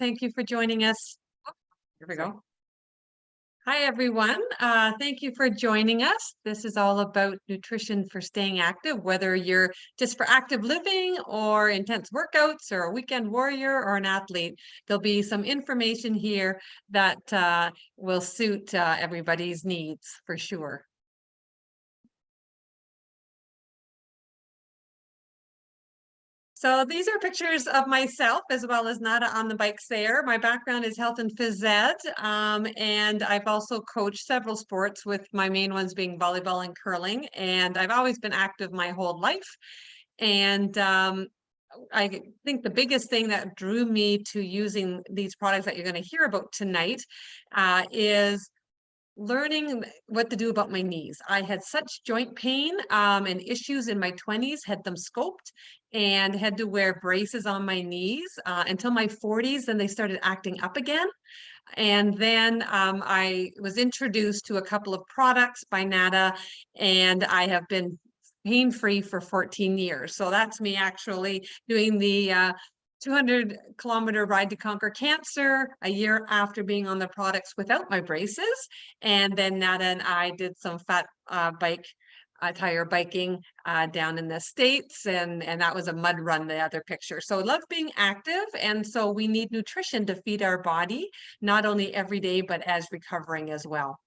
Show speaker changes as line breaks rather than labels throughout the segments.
Thank you for joining us. Here we go. Hi, everyone. Thank you for joining us. This is all about nutrition for staying active, whether you're just for active living or intense workouts or a weekend warrior or an athlete. There'll be some information here that will suit everybody's needs for sure. So these are pictures of myself as well as Nada on the bikes there. My background is health and phys ed, and I've also coached several sports, with my main ones being volleyball and curling. And I've always been active my whole life. And I think the biggest thing that drew me to using these products that you're going to hear about tonight is learning what to do about my knees. I had such joint pain and issues in my 20s, had them scoped and had to wear braces on my knees until my 40s. Then they started acting up again. And then I was introduced to a couple of products by NADA, and I have been pain-free for 14 years. So that's me actually doing the 200-kilometer ride to conquer cancer a year after being on the products without my braces. And then Nada and I did some fat tire biking down in the States, and that was a mud run, the other picture. So I love being active, and so we need nutrition to feed our body, not only every day, but as recovering as well.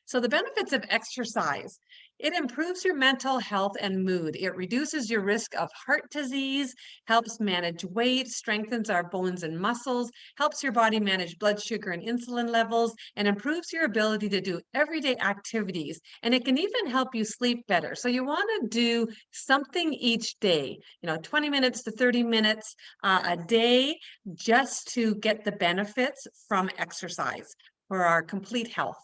So the benefits of exercise: it improves your mental health and mood. It reduces your risk of heart disease, helps manage weight, strengthens our bones and muscles, helps your body manage blood sugar and insulin levels, and improves your ability to do everyday activities. And it can even help you sleep better. So you want to do something each day, 20 minutes to 30 minutes a day, just to get the benefits from exercise for our complete health.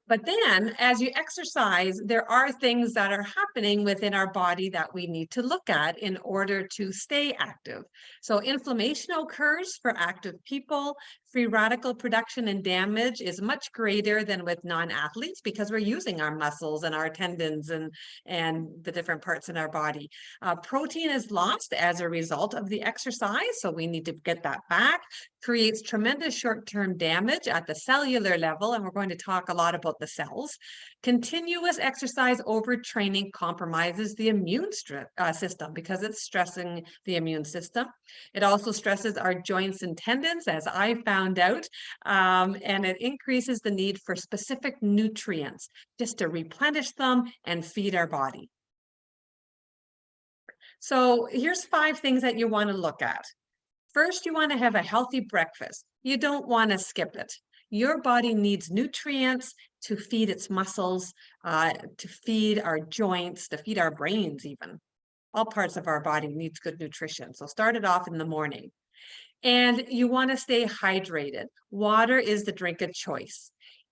But then as you exercise, there are things that are happening within our body that we need to look at in order to stay active. So inflammation occurs for active people. Free radical production and damage is much greater than with non-athletes, because we're using our muscles and our tendons and the different parts in our body. Protein is lost as a result of the exercise, so we need to get that back. Creates tremendous short-term damage at the cellular level, and we're going to talk a lot about the cells. Continuous exercise overtraining compromises the immune system, because it's stressing the immune system. It also stresses our joints and tendons, as I found out, and it increases the need for specific nutrients just to replenish them and feed our body. So here's 5 things that you want to look at. First, you want to have a healthy breakfast. You don't want to skip it. Your body needs nutrients to feed its muscles, to feed our joints, to feed our brains even. All parts of our body needs good nutrition. So start it off in the morning. And you want to stay hydrated. Water is the drink of choice.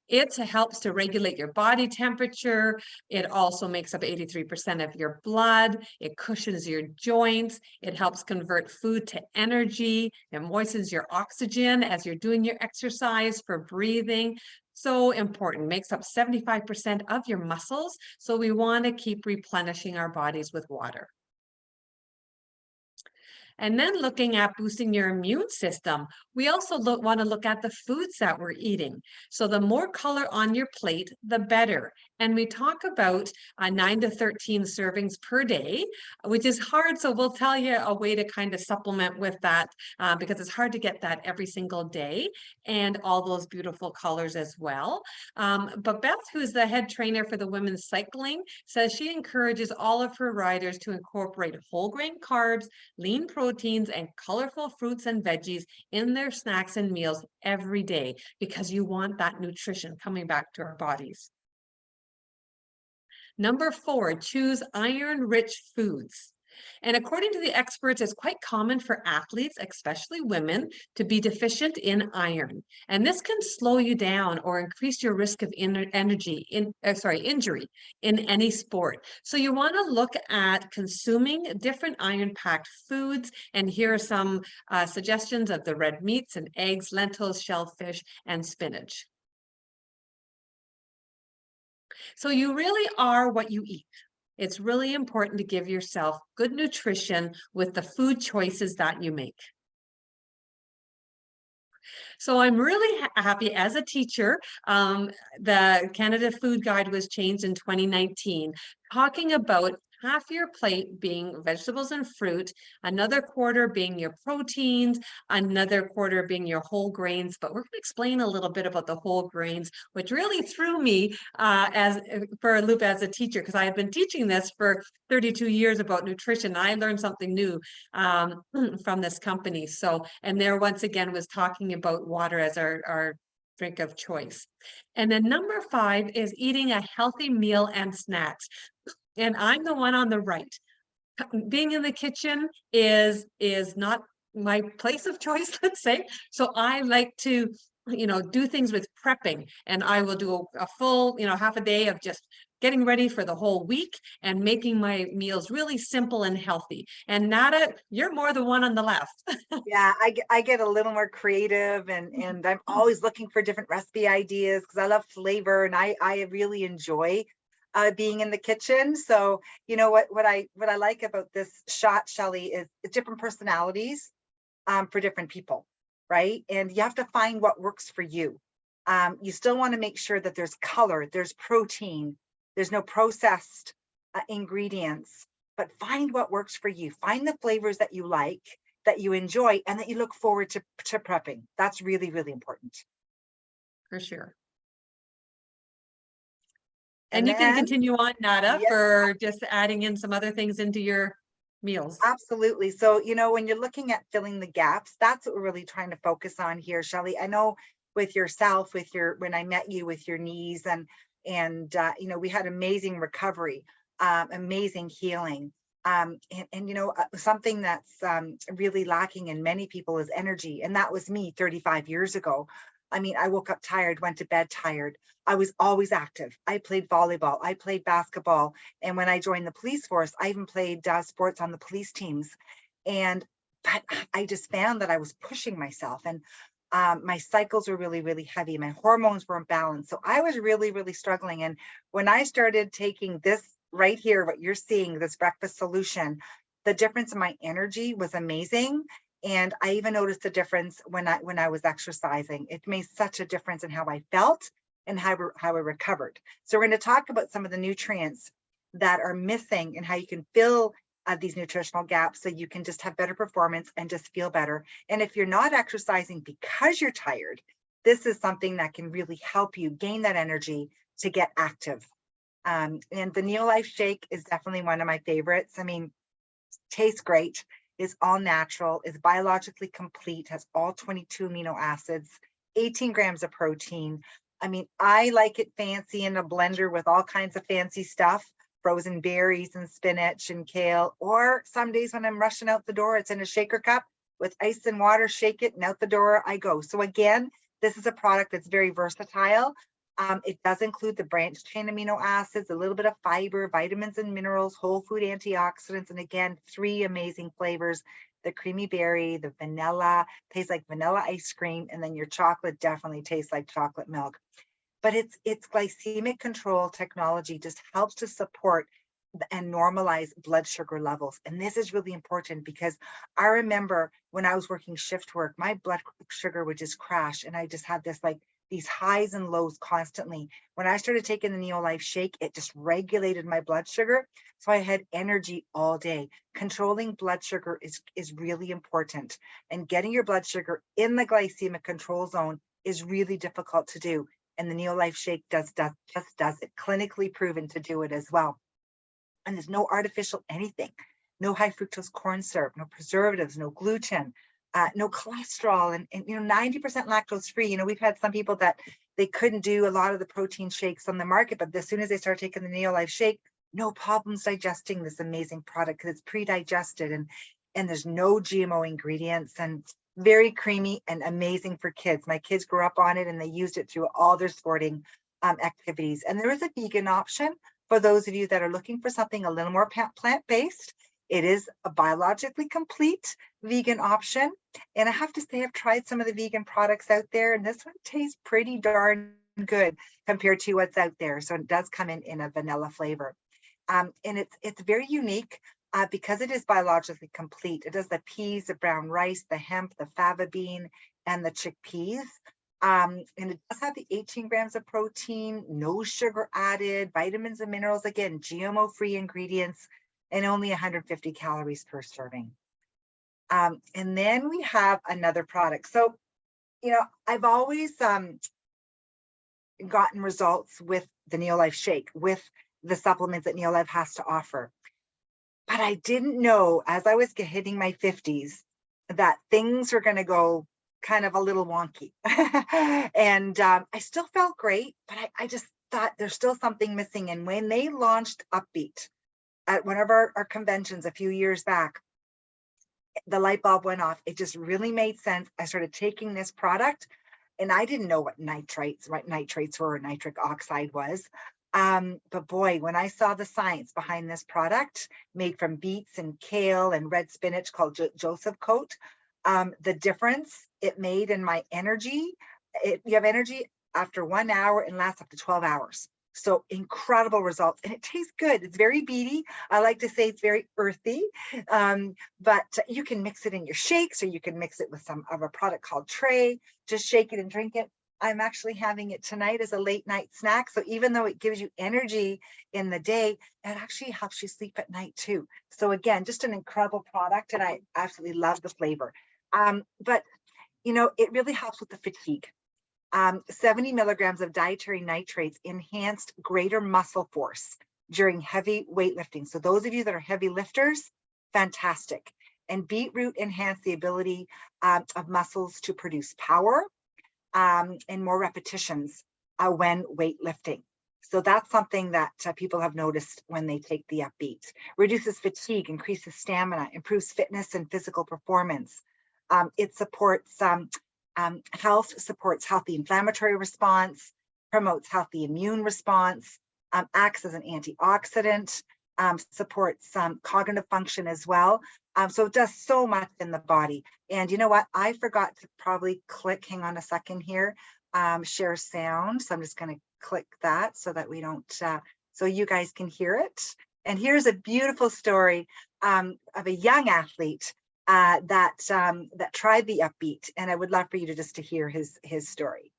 It helps to regulate your body temperature. It also makes up 83% of your blood. It cushions your joints. It helps convert food to energy. It moistens your oxygen as you're doing your exercise for breathing. So important. Makes up 75% of your muscles. So we want to keep replenishing our bodies with water. And then looking at boosting your immune system, we also want to look at the foods that we're eating. So the more color on your plate, the better. And we talk about 9 to 13 servings per day, which is hard. So we'll tell you a way to kind of supplement with that, because it's hard to get that every single day, and all those beautiful colors as well. But Beth, who's the head trainer for the women's cycling, says she encourages all of her riders to incorporate whole grain carbs, lean proteins, and colorful fruits and veggies in their snacks and meals every day, because you want that nutrition coming back to our bodies. Number 4, choose iron-rich foods. And according to the experts, it's quite common for athletes, especially women, to be deficient in iron. And this can slow you down or increase your risk of injury in any sport. So you want to look at consuming different iron-packed foods. And here are some suggestions of the red meats and eggs, lentils, shellfish, and spinach. So you really are what you eat. It's really important to give yourself good nutrition with the food choices that you make. So I'm really happy as a teacher. The Canada Food Guide was changed in 2019, talking about half your plate being vegetables and fruit, another quarter being your proteins, another quarter being your whole grains. But we're going to explain a little bit about the whole grains, which really threw me as for a loop as a teacher, because I had been teaching this for 32 years about nutrition. I learned something new from this company. So, and there once again was talking about water as our drink of choice. And then number 5 is eating a healthy meal and snacks. And I'm the one on the right. Being in the kitchen is not my place of choice, let's say. So I like to, do things with prepping, and I will do a full, half a day of just getting ready for the whole week and making my meals really simple and healthy. And Nada, you're more the one on the left.
Yeah, I get a little more creative, and I'm always looking for different recipe ideas because I love flavor, and I really enjoy being in the kitchen. So what I like about this shot, Shelley, is it's different personalities for different people, right? And you have to find what works for you. You still want to make sure that there's color, there's protein, there's no processed ingredients, but find what works for you. Find the flavors that you like, that you enjoy, and that you look forward to prepping. That's really, really important.
For sure.
And
And you can
then,
continue on, Nada,
yeah,
for just adding in some other things into your meals.
absolutely. So, when you're looking at filling the gaps, that's what we're really trying to focus on here, Shelley. I know with yourself, when I met you with your knees, and we had amazing recovery, amazing healing. Something that's really lacking in many people is energy. And that was me 35 years ago. I mean, I woke up tired, went to bed tired. I was always active. I played volleyball, I played basketball. And when I joined the police force, I even played sports on the police teams. But I just found that I was pushing myself, and my cycles were really, really heavy. My hormones were imbalanced. So I was really, really struggling. And when I started taking this right here, what you're seeing, this breakfast solution, the difference in my energy was amazing. And I even noticed a difference when I was exercising. It made such a difference in how I felt and how I recovered. So we're going to talk about some of the nutrients that are missing and how you can fill these nutritional gaps so you can just have better performance and just feel better. And if you're not exercising because you're tired, this is something that can really help you gain that energy to get active. And the Neolife Shake is definitely one of my favorites. I mean, tastes great, is all natural, is biologically complete, has all 22 amino acids, 18 grams of protein. I mean, I like it fancy in a blender with all kinds of fancy stuff, frozen berries and spinach and kale. Or some days when I'm rushing out the door, it's in a shaker cup with ice and water, shake it, and out the door I go. So again, this is a product that's very versatile. It does include the branched chain amino acids, a little bit of fiber, vitamins and minerals, whole food antioxidants, and again, 3 amazing flavors: the creamy berry, the vanilla, tastes like vanilla ice cream, and then your chocolate definitely tastes like chocolate milk. But it's glycemic control technology just helps to support and normalize blood sugar levels. And this is really important because I remember when I was working shift work, my blood sugar would just crash. And I just had these highs and lows constantly. When I started taking the Neolife Shake, it just regulated my blood sugar. So I had energy all day. Controlling blood sugar is really important. And getting your blood sugar in the glycemic control zone is really difficult to do. And the Neolife Shake just does it, clinically proven to do it as well. And there's no artificial anything, no high fructose corn syrup, no preservatives, no gluten, no cholesterol, and 90% lactose free. We've had some people that they couldn't do a lot of the protein shakes on the market, but as soon as they start taking the Neolife Shake, no problems digesting this amazing product because it's pre-digested, and there's no GMO ingredients, and very creamy and amazing for kids. My kids grew up on it and they used it through all their sporting activities. And there is a vegan option for those of you that are looking for something a little more plant-based. It is a biologically complete vegan option. And I have to say, I've tried some of the vegan products out there, and this one tastes pretty darn good compared to what's out there. So it does come in a vanilla flavor. And it's very unique because it is biologically complete. It does the peas, the brown rice, the hemp, the fava bean, and the chickpeas. And it does have the 18 grams of protein, no sugar added, vitamins and minerals, again, GMO-free ingredients, and only 150 calories per serving. And then we have another product. So, I've always gotten results with the Neolife Shake, with the supplements that Neolife has to offer. But I didn't know, as I was hitting my 50s, that things were going to go kind of a little wonky. And I still felt great, but I just thought there's still something missing. And when they launched Upbeat at one of our conventions a few years back, the light bulb went off. It just really made sense. I started taking this product, and I didn't know what nitrates were, or nitric oxide was. But boy, when I saw the science behind this product made from beets and kale and red spinach called Joseph Coat, the difference it made in my energy, you have energy after 1 hour and lasts up to 12 hours. So incredible results, and it tastes good. It's very beady. I like to say it's very earthy, but you can mix it in your shakes, or you can mix it with some of a product called Tray. Just shake it and drink it. I'm actually having it tonight as a late night snack. So even though it gives you energy in the day, it actually helps you sleep at night too. So again, just an incredible product, and I absolutely love the flavor. But it really helps with the fatigue. 70 milligrams of dietary nitrates enhanced greater muscle force during heavy weightlifting. So those of you that are heavy lifters, fantastic. And beetroot enhanced the ability of muscles to produce power and more repetitions when weightlifting. So that's something that people have noticed when they take the Upbeat. Reduces fatigue, increases stamina, improves fitness and physical performance. It supports health, supports healthy inflammatory response, promotes healthy immune response, acts as an antioxidant, supports cognitive function as well. So it does so much in the body. And you know what? I forgot to probably click, hang on a second here, share sound. So I'm just going to click that so that we don't, so you guys can hear it. And here's a beautiful story of a young athlete that tried the Upbeat, and I would love for you to just to hear his story.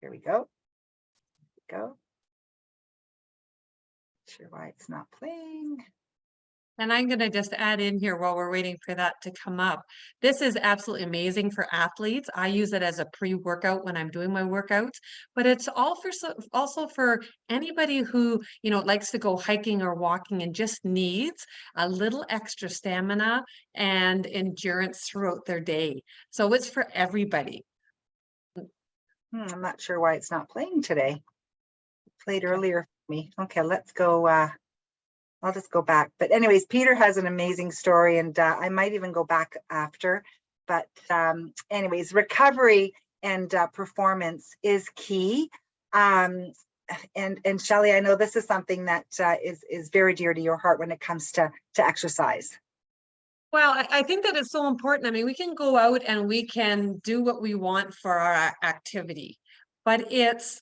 Here we go. Not sure why it's not playing.
And I'm going to just add in here while we're waiting for that to come up. This is absolutely amazing for athletes. I use it as a pre-workout when I'm doing my workouts, but it's also for anybody who, likes to go hiking or walking and just needs a little extra stamina and endurance throughout their day. So it's for everybody.
I'm not sure why it's not playing today. It played earlier for me. Okay, let's go. I'll just go back. But anyways, Peter has an amazing story, and I might even go back after. But anyways, recovery and performance is key. And Shelley, I know this is something that is very dear to your heart when it comes to exercise.
Well, I think that it's so important. I mean, we can go out and we can do what we want for our activity, but it's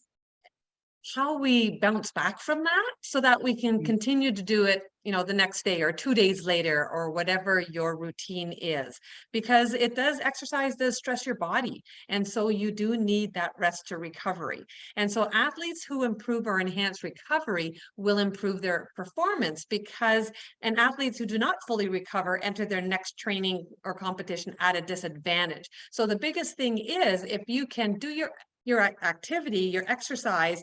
how we bounce back from that so that we can continue to do it, the next day or 2 days later, or whatever your routine is, because exercise does stress your body. And so you do need that rest to recovery. And so athletes who improve or enhance recovery will improve their performance, and athletes who do not fully recover enter their next training or competition at a disadvantage. So the biggest thing is, if you can do your activity, your exercise,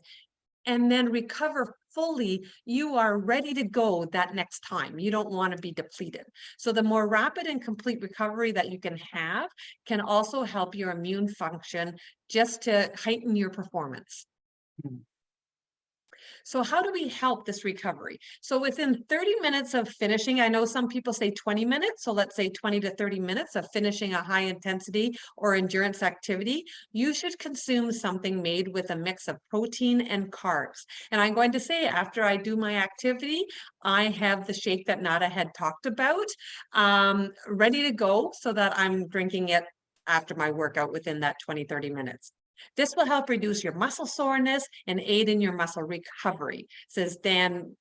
and then recover fully, you are ready to go that next time. You don't want to be depleted. So the more rapid and complete recovery that you can have can also help your immune function, just to heighten your performance. So how do we help this recovery? So within 30 minutes of finishing, I know some people say 20 minutes, so let's say 20 to 30 minutes of finishing a high intensity or endurance activity, you should consume something made with a mix of protein and carbs. And I'm going to say, after I do my activity, I have the shake that Nada had talked about, ready to go, so that I'm drinking it after my workout within that 20-30 minutes. This will help reduce your muscle soreness and aid in your muscle recovery, says Dan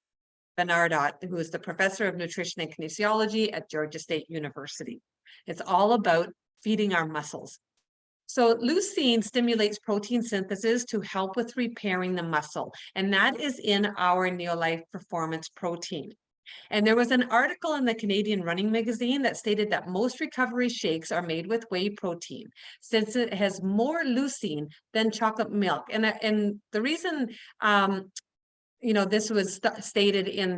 Bernardot, who is the professor of nutrition and kinesiology at Georgia State University. It's all about feeding our muscles. So leucine stimulates protein synthesis to help with repairing the muscle, and that is in our Neolife Performance Protein. And there was an article in the Canadian Running Magazine that stated that most recovery shakes are made with whey protein, since it has more leucine than chocolate milk. And the reason, this was stated in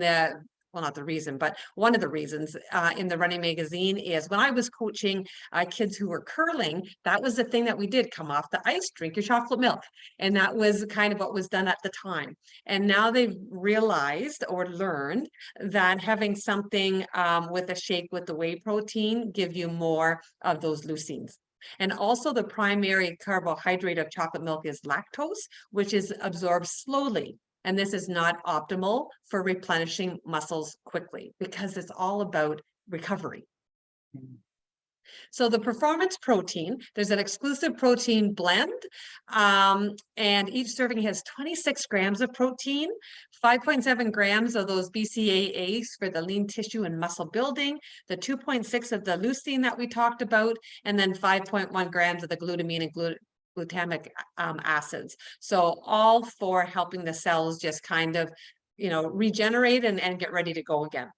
well, not the reason, but one of the reasons in the Running Magazine is when I was coaching kids who were curling, that was the thing that we did: come off the ice, drink your chocolate milk. And that was kind of what was done at the time. And now they've realized or learned that having something with a shake with the whey protein give you more of those leucines. And also the primary carbohydrate of chocolate milk is lactose, which is absorbed slowly. And this is not optimal for replenishing muscles quickly because it's all about recovery. So the performance protein, there's an exclusive protein blend, and each serving has 26 grams of protein, 5.7 grams of those BCAAs for the lean tissue and muscle building, the 2.6 of the leucine that we talked about, and then 5.1 grams of the glutamine and glutamic acids. So all for helping the cells just kind of, regenerate and get ready to go again.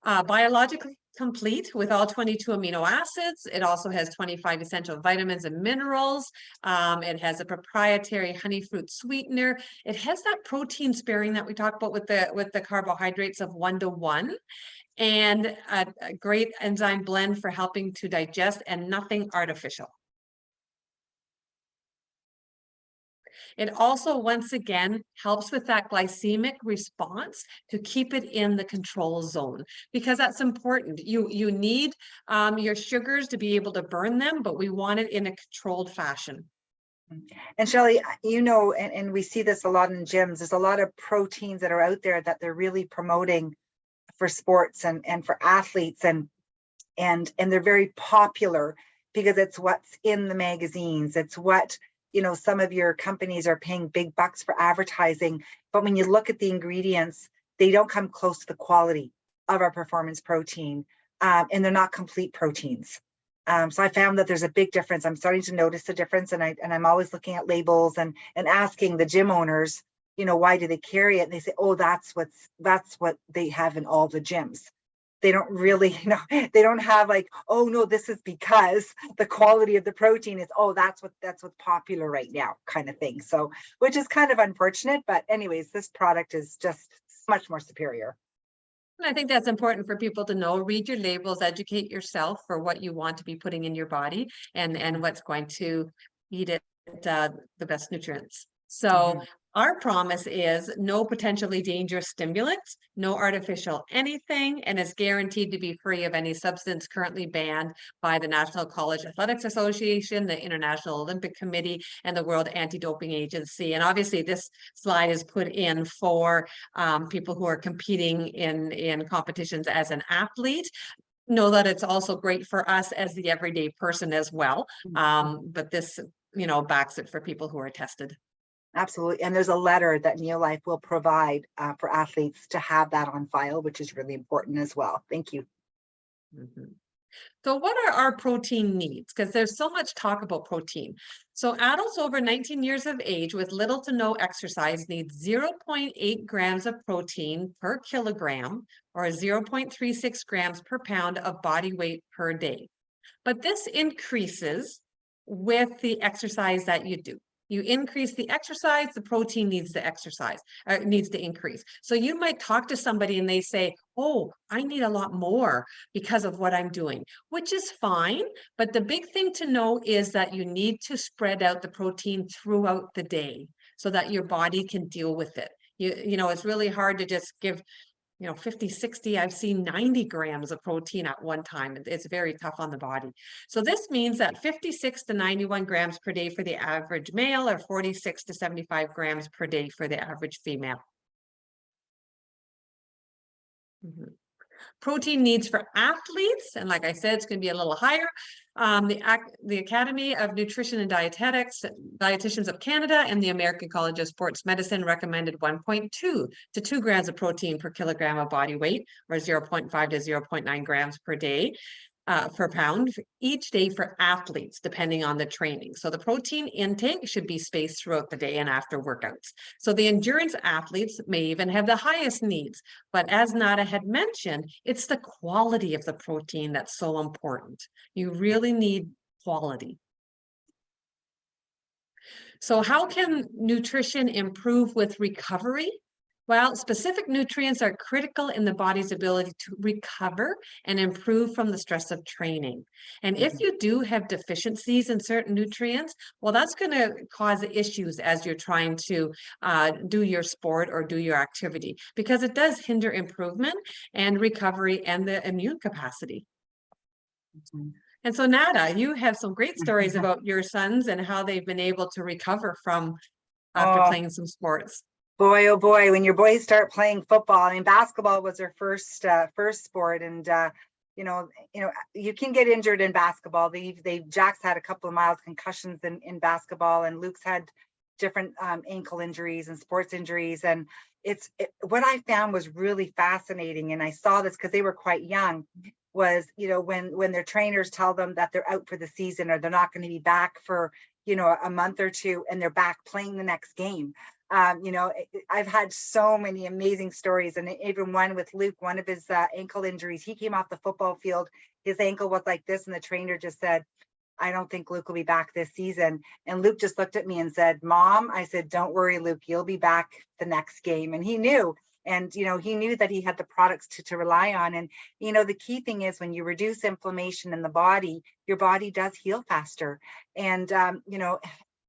Biologically complete with all 22 amino acids. It also has 25 essential vitamins and minerals. It has a proprietary honey fruit sweetener. It has that protein sparing that we talked about with the carbohydrates of 1:1. And a great enzyme blend for helping to digest, and nothing artificial. It also, once again, helps with that glycemic response to keep it in the control zone, because that's important. You need your sugars to be able to burn them, but we want it in a controlled fashion.
And Shelley, and we see this a lot in gyms, there's a lot of proteins that are out there that they're really promoting for sports and for athletes, and they're very popular because it's what's in the magazines. It's what, some of your companies are paying big bucks for advertising, but when you look at the ingredients, they don't come close to the quality of our performance protein, and they're not complete proteins. So I found that there's a big difference. I'm starting to notice the difference, and I'm always looking at labels and asking the gym owners, why do they carry it? And they say, oh, that's what they have in all the gyms. They don't really, they don't have like, oh no, this is because the quality of the protein is, oh, that's what's popular right now, kind of thing. So, which is kind of unfortunate, but anyways, this product is just much more superior.
And I think that's important for people to know. Read your labels, educate yourself for what you want to be putting in your body, and what's going to feed it the best nutrients. So our promise is no potentially dangerous stimulants, no artificial anything, and is guaranteed to be free of any substance currently banned by the National College Athletics Association, the International Olympic Committee, and the World Anti-Doping Agency. And obviously this slide is put in for people who are competing in competitions as an athlete. Know that it's also great for us as the everyday person as well. But this, backs it for people who are tested.
Absolutely. And there's a letter that Neolife will provide for athletes to have that on file, which is really important as well. Thank you.
So what are our protein needs? Because there's so much talk about protein. So adults over 19 years of age with little to no exercise need 0.8 grams of protein per kilogram, or 0.36 grams per pound of body weight per day. But this increases with the exercise that you do. You increase the exercise, the protein needs to increase. So you might talk to somebody and they say, oh, I need a lot more because of what I'm doing, which is fine. But the big thing to know is that you need to spread out the protein throughout the day so that your body can deal with it. It's really hard to just give 50, 60, I've seen 90 grams of protein at one time. It's very tough on the body. So this means that 56 to 91 grams per day for the average male, or 46 to 75 grams per day for the average female. Protein needs for athletes, and like I said, it's going to be a little higher. The Academy of Nutrition and Dietetics, Dietitians of Canada, and the American College of Sports Medicine recommended 1.2 to 2 grams of protein per kilogram of body weight, or 0.5 to 0.9 grams per day. Per pound each day for athletes, depending on the training. So the protein intake should be spaced throughout the day and after workouts. So the endurance athletes may even have the highest needs, but as Nada had mentioned, it's the quality of the protein that's so important. You really need quality. So how can nutrition improve with recovery? Well, specific nutrients are critical in the body's ability to recover and improve from the stress of training. And if you do have deficiencies in certain nutrients, well, that's going to cause issues as you're trying to do your sport or do your activity, because it does hinder improvement and recovery and the immune capacity. And so Nada, you have some great stories about your sons and how they've been able to recover from after playing some sports.
Boy, oh boy, when your boys start playing football, I mean, basketball was their first sport, and you can get injured in basketball. Jack's had a couple of mild concussions in basketball, and Luke's had different ankle injuries and sports injuries. And what I found was really fascinating, and I saw this because they were quite young, was when their trainers tell them that they're out for the season or they're not going to be back for a month or two, and they're back playing the next game. I've had so many amazing stories, and even one with Luke, one of his ankle injuries. He came off the football field, his ankle was like this, and the trainer just said, I don't think Luke will be back this season. And Luke just looked at me and said, Mom, I said, don't worry, Luke, you'll be back the next game. And he knew. And, he knew that he had the products to rely on. And, the key thing is when you reduce inflammation in the body, your body does heal faster. And,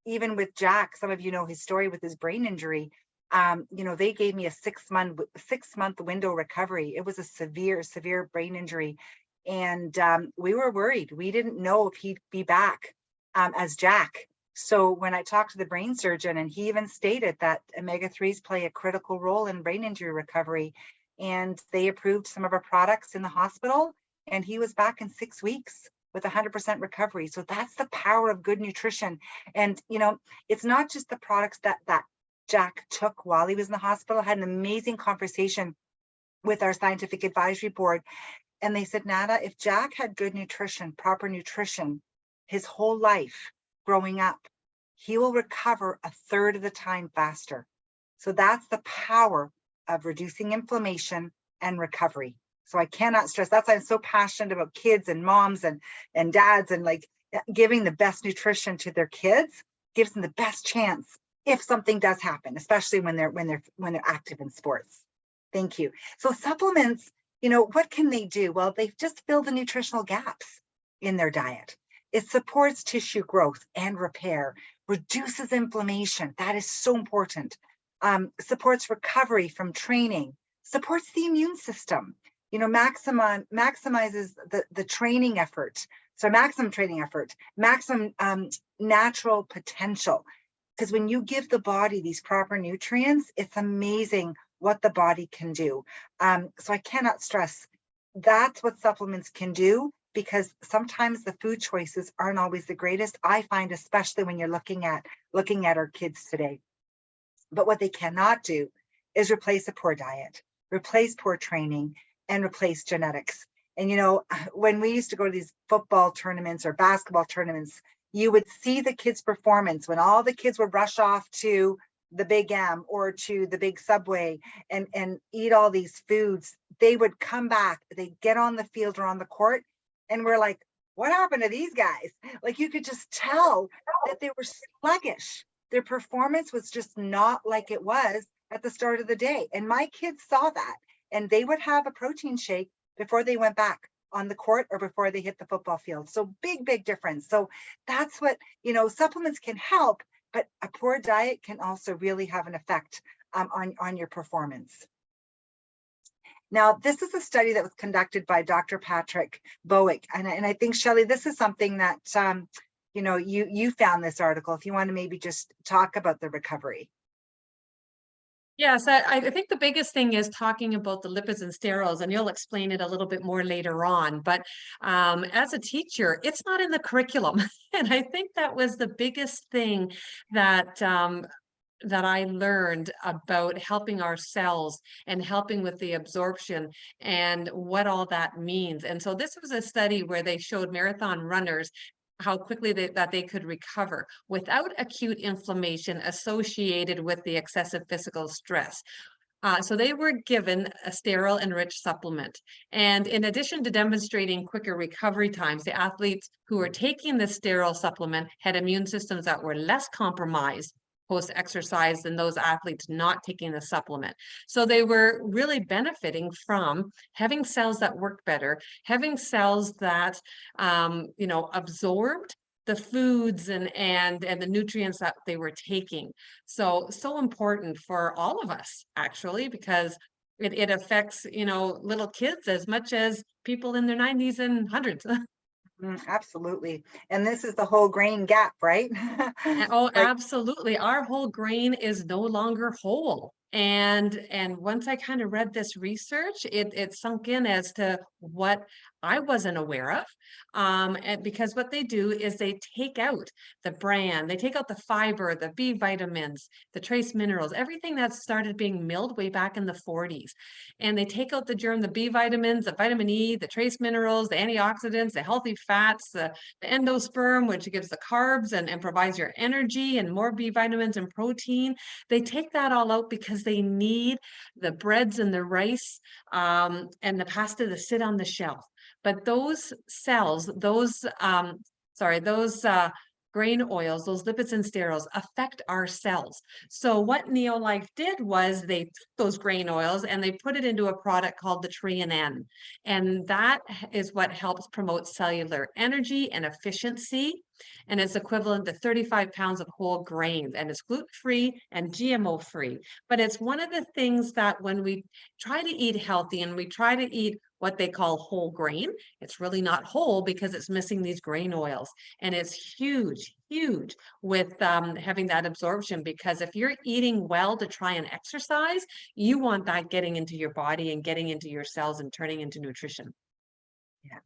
even with Jack, some of you know his story with his brain injury. They gave me a 6-month window recovery. It was a severe brain injury. And we were worried. We didn't know if he'd be back as Jack. So when I talked to the brain surgeon, and he even stated that omega-3s play a critical role in brain injury recovery, and they approved some of our products in the hospital, and he was back in 6 weeks with 100% recovery. So that's the power of good nutrition. And, it's not just the products that Jack took while he was in the hospital. I had an amazing conversation with our scientific advisory board. And they said, Nada, if Jack had good nutrition, proper nutrition, his whole life growing up, he will recover 1/3 of the time faster. So that's the power of reducing inflammation and recovery. So I cannot stress, that's why I'm so passionate about kids and moms and dads, and like giving the best nutrition to their kids gives them the best chance if something does happen, especially when they're active in sports. Thank you. So supplements, what can they do? Well, they've just fill the nutritional gaps in their diet. It supports tissue growth and repair, reduces inflammation. That is so important. Supports recovery from training, supports the immune system. Maximizes the training effort. So maximum training effort, maximum natural potential. Because when you give the body these proper nutrients, it's amazing what the body can do. So I cannot stress that's what supplements can do, because sometimes the food choices aren't always the greatest, I find, especially when you're looking at our kids today. But what they cannot do is replace a poor diet, replace poor training, and replace genetics. And when we used to go to these football tournaments or basketball tournaments, you would see the kids' performance when all the kids would rush off to the Big M or to the big Subway and eat all these foods. They would come back, they'd get on the field or on the court, and we're like, what happened to these guys? Like, you could just tell that they were sluggish. Their performance was just not like it was at the start of the day. And my kids saw that, and they would have a protein shake before they went back on the court or before they hit the football field. So big difference. So that's what, supplements can help, but a poor diet can also really have an effect on your performance. Now, this is a study that was conducted by Dr. Patrick Bowick. And I think, Shelley, this is something that, you found this article, if you want to maybe just talk about the recovery.
Yes, I think the biggest thing is talking about the lipids and sterols, and you'll explain it a little bit more later on. But as a teacher, it's not in the curriculum. And I think that was the biggest thing that that I learned about helping our cells and helping with the absorption and what all that means. And so this was a study where they showed marathon runners how quickly that they could recover without acute inflammation associated with the excessive physical stress. So they were given a sterile enriched supplement. And in addition to demonstrating quicker recovery times, the athletes who were taking the sterile supplement had immune systems that were less compromised post-exercise than those athletes not taking the supplement. So they were really benefiting from having cells that worked better, having cells that, absorbed the foods and the nutrients that they were taking. So important for all of us, actually, because it affects, little kids as much as people in their 90s and hundreds.
Absolutely. And this is the whole grain gap, right?
Oh,
Like,
absolutely. Our whole grain is no longer whole. And once I kind of read this research, it sunk in as to what I wasn't aware of. And because what they do is they take out the bran, they take out the fiber, the B vitamins, the trace minerals, everything that started being milled way back in the 40s. And they take out the germ, the B vitamins, the vitamin E, the trace minerals, the antioxidants, the healthy fats, the endosperm, which gives the carbs and provides your energy and more B vitamins and protein. They take that all out because they need the breads and the rice and the pasta to sit on the shelf. But those cells, those grain oils, those lipids and sterols affect our cells. So what Neolife did was they took those grain oils and they put it into a product called the N. And that is what helps promote cellular energy and efficiency. And it's equivalent to 35 pounds of whole grains. And it's gluten-free and GMO-free. But it's one of the things that when we try to eat healthy and we try to eat what they call whole grain, it's really not whole because it's missing these grain oils. And it's huge, huge with having that absorption, because if you're eating well to try and exercise, you want that getting into your body and getting into your cells and turning into nutrition.
yeah.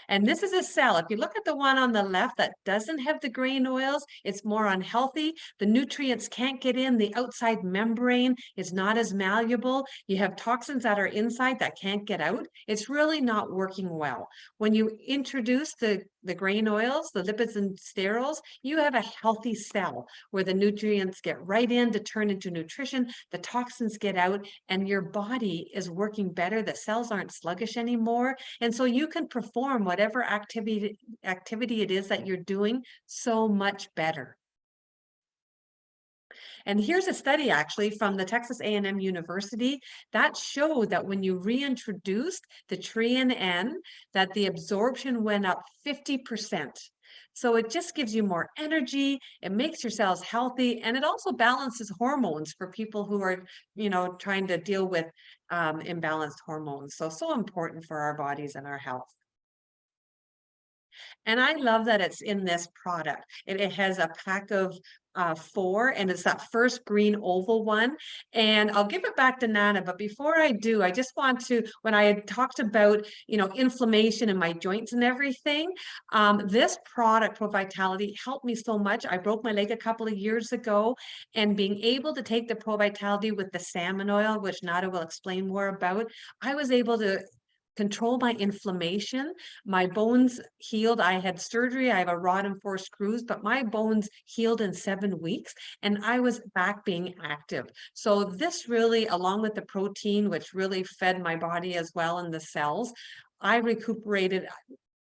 And this is a cell. If you look at the one on the left that doesn't have the grain oils, it's more unhealthy. The nutrients can't get in. The outside membrane is not as malleable. You have toxins that are inside that can't get out. It's really not working well. When you introduce the grain oils, the lipids and sterols, you have a healthy cell where the nutrients get right in to turn into nutrition, the toxins get out, and your body is working better. The cells aren't sluggish anymore. And so you can perform whatever activity it is that you're doing so much better. And here's a study actually from the Texas A&M University that showed that when you reintroduced the N, that the absorption went up 50%. So it just gives you more energy, it makes your cells healthy, and it also balances hormones for people who are, trying to deal with imbalanced hormones. So important for our bodies and our health. And I love that it's in this product. It has a pack of 4, and it's that first green oval one. And I'll give it back to Nana, but before I do, I just want to, when I had talked about, inflammation in my joints and everything, this product, Pro Vitality, helped me so much. I broke my leg a couple of years ago, and being able to take the Pro Vitality with the salmon oil, which Nana will explain more about, I was able to control my inflammation. My bones healed. I had surgery. I have a rod and 4 screws, but my bones healed in 7 weeks and I was back being active. So this really, along with the protein, which really fed my body as well and the cells, I recuperated.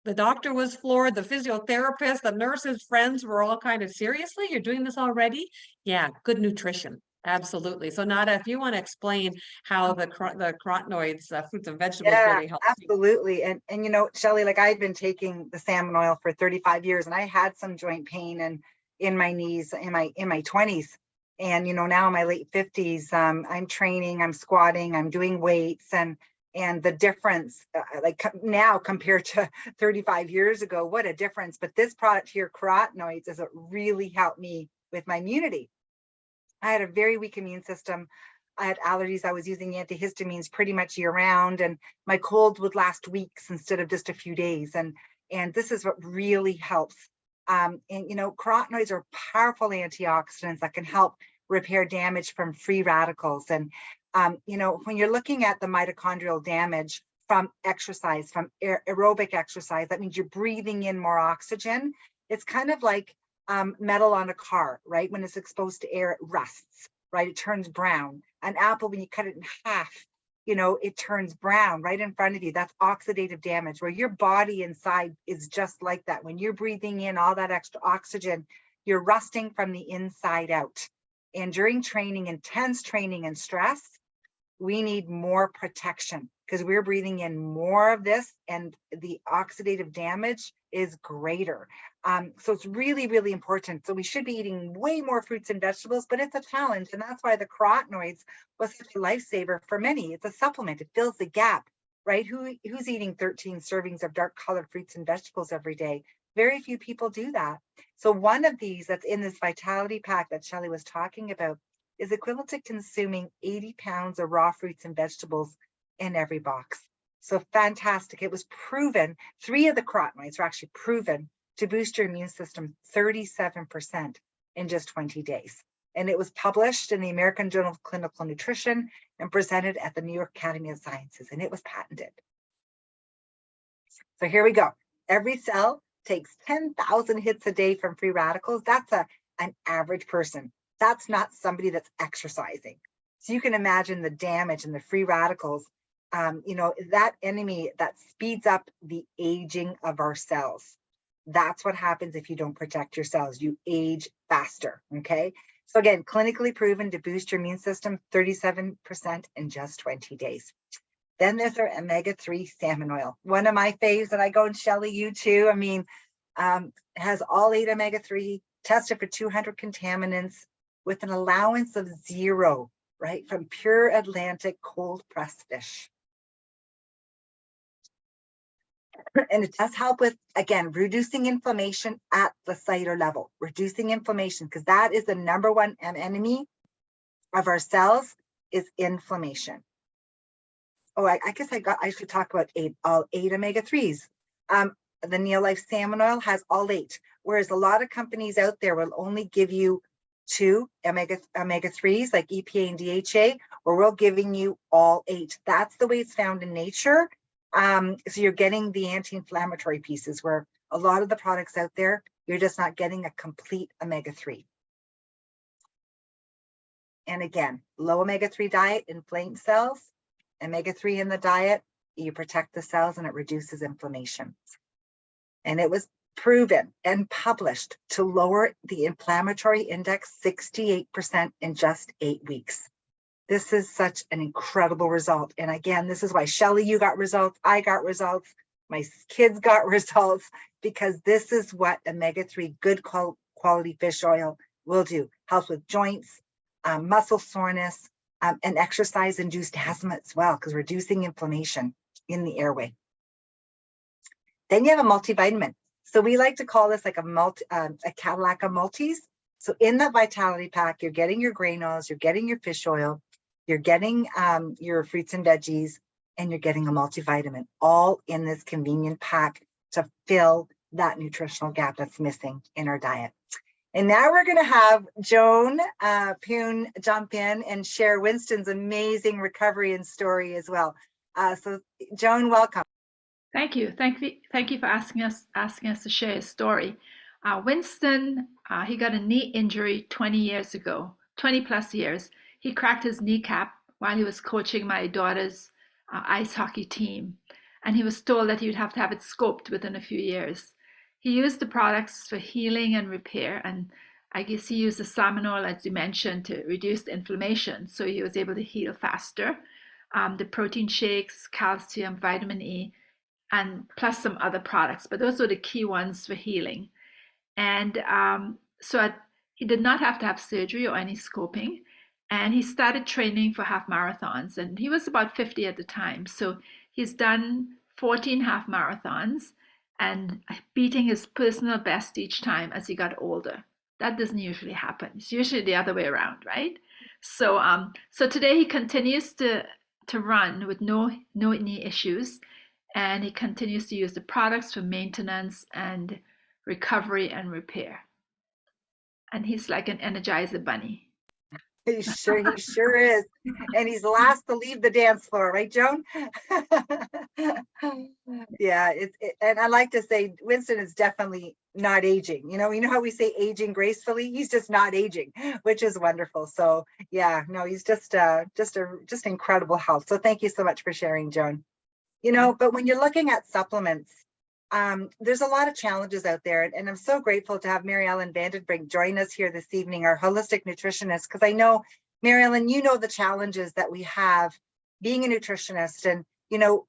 The doctor was floored, the physiotherapist, the nurses, friends were all kind of, seriously, you're doing this already? Yeah, good nutrition. Absolutely. So Nada, if you want to explain how the carotenoids, fruits and vegetables
Yeah,
really help you.
absolutely. And Shelley, like I've been taking the salmon oil for 35 years and I had some joint pain and in my knees in my 20s. And now in my late 50s, I'm training, I'm squatting, I'm doing weights, and the difference like now compared to 35 years ago, what a difference. But this product here, carotenoids, has really helped me with my immunity. I had a very weak immune system. I had allergies. I was using antihistamines pretty much year round, and my cold would last weeks instead of just a few days. And this is what really helps. And carotenoids are powerful antioxidants that can help repair damage from free radicals. And when you're looking at the mitochondrial damage from exercise, from aerobic exercise, that means you're breathing in more oxygen. It's kind of like metal on a car, right? When it's exposed to air, it rusts, right? It turns brown. An apple, when you cut it in half, it turns brown right in front of you. That's oxidative damage, where your body inside is just like that. When you're breathing in all that extra oxygen, you're rusting from the inside out. And during training, intense training and stress, we need more protection because we're breathing in more of this and the oxidative damage is greater. So it's really, really important. So we should be eating way more fruits and vegetables, but it's a challenge. And that's why the carotenoids was such a lifesaver for many. It's a supplement. It fills the gap, right? Who's eating 13 servings of dark colored fruits and vegetables every day? Very few people do that. So one of these that's in this vitality pack that Shelley was talking about is equivalent to consuming 80 pounds of raw fruits and vegetables in every box. So fantastic. It was proven, 3 of the carotenoids were actually proven to boost your immune system 37% in just 20 days. And it was published in the American Journal of Clinical Nutrition and presented at the New York Academy of Sciences, and it was patented. So here we go. Every cell takes 10,000 hits a day from free radicals. That's an average person. That's not somebody that's exercising. So you can imagine the damage and the free radicals, that enemy that speeds up the aging of our cells. That's what happens if you don't protect your cells. You age faster, okay? So again, clinically proven to boost your immune system 37% in just 20 days. Then there's our omega-3 salmon oil. One of my faves that I go, and Shelley, you too. Has all 8 omega-3, tested for 200 contaminants with an allowance of 0, right? From pure Atlantic cold pressed fish. And it does help with, again, reducing inflammation at the cellular level, reducing inflammation, because that is the #1 enemy of our cells is inflammation. Oh, I guess I should talk about all 8 omega-3s. The Neolife salmon oil has all 8, whereas a lot of companies out there will only give you 2 omega-3s like EPA and DHA, or we're giving you all 8. That's the way it's found in nature. So you're getting the anti-inflammatory pieces, where a lot of the products out there, you're just not getting a complete omega-3. And again, low omega-3 diet inflames cells. Omega-3 in the diet, you protect the cells and it reduces inflammation. And it was proven and published to lower the inflammatory index 68% in just 8 weeks. This is such an incredible result. And again, this is why, Shelley, you got results, I got results, my kids got results, because this is what omega-3 good quality fish oil will do. Helps with joints, muscle soreness, and exercise-induced asthma as well, because reducing inflammation in the airway. Then you have a multivitamin. So we like to call this like a Cadillac of multis. So in that vitality pack, you're getting your grain oils, you're getting your fish oil, you're getting your fruits and veggies, and you're getting a multivitamin, all in this convenient pack to fill that nutritional gap that's missing in our diet. And now we're going to have Joan Poon jump in and share Winston's amazing recovery and story as well. So Joan, welcome.
Thank you. Thank you for asking us to share his story. Winston, he got a knee injury 20 plus years. He cracked his kneecap while he was coaching my daughter's ice hockey team. And he was told that he would have to have it scoped within a few years. He used the products for healing and repair. And I guess he used the salmon oil, as you mentioned, to reduce the inflammation. So he was able to heal faster. The protein shakes, calcium, vitamin E, and plus some other products, but those were the key ones for healing. And he did not have to have surgery or any scoping, and he started training for half marathons, and he was about 50 at the time. So he's done 14 half marathons and beating his personal best each time as he got older. That doesn't usually happen. It's usually the other way around, right? So so today he continues to run with no knee issues, and he continues to use the products for maintenance and recovery and repair. And he's like an Energizer bunny.
He sure is. And he's last to leave the dance floor, right, Joan? Yeah, and I like to say Winston is definitely not aging. You know how we say aging gracefully? He's just not aging, which is wonderful. So yeah, no, he's just incredible health. So thank you so much for sharing, Joan. But when you're looking at supplements, there's a lot of challenges out there, and I'm so grateful to have Maryellen Vandenbrink join us here this evening, our holistic nutritionist, because I know, Maryellen, you know the challenges that we have being a nutritionist, and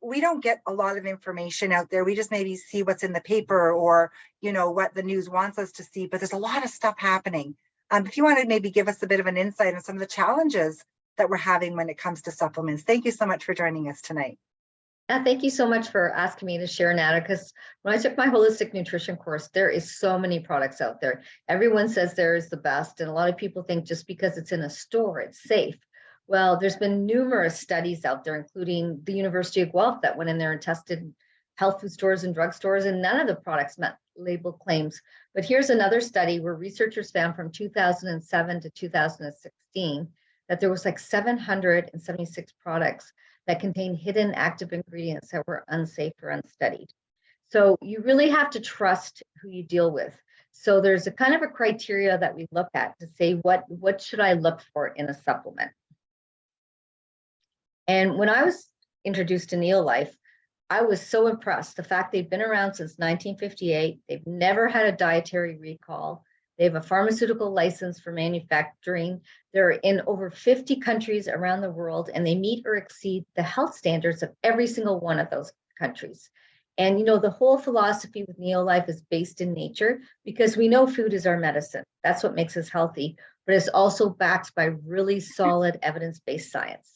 we don't get a lot of information out there. We just maybe see what's in the paper or what the news wants us to see, but there's a lot of stuff happening. If you want to maybe give us a bit of an insight on some of the challenges that we're having when it comes to supplements. Thank you so much for joining us tonight.
Thank you so much for asking me to share, Nada, because when I took my holistic nutrition course, there is so many products out there. Everyone says there is the best, and a lot of people think just because it's in a store, it's safe. Well, there's been numerous studies out there, including the University of Guelph that went in there and tested health food stores and drug stores, and none of the products met label claims. But here's another study where researchers found from 2007 to 2016 that there was like 776 products that contain hidden active ingredients that were unsafe or unstudied. So you really have to trust who you deal with. So there's a kind of a criteria that we look at to say, what should I look for in a supplement? And when I was introduced to Neolife, I was so impressed. The fact they've been around since 1958, they've never had a dietary recall. They have a pharmaceutical license for manufacturing. They're in over 50 countries around the world, and they meet or exceed the health standards of every single one of those countries. And the whole philosophy with Neolife is based in nature, because we know food is our medicine. That's what makes us healthy, but it's also backed by really solid evidence-based science.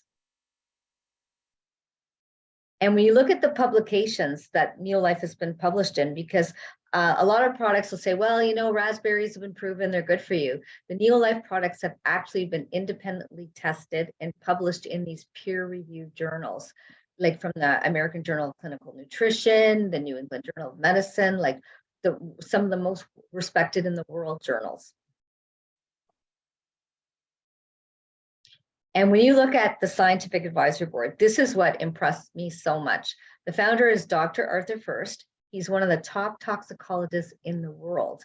And when you look at the publications that Neolife has been published in, because a lot of products will say, well, raspberries have been proven, they're good for you. The Neolife products have actually been independently tested and published in these peer-reviewed journals, like from the American Journal of Clinical Nutrition, the New England Journal of Medicine, like some of the most respected in the world journals. And when you look at the Scientific Advisory Board, this is what impressed me so much. The founder is Dr. Arthur First. He's one of the top toxicologists in the world.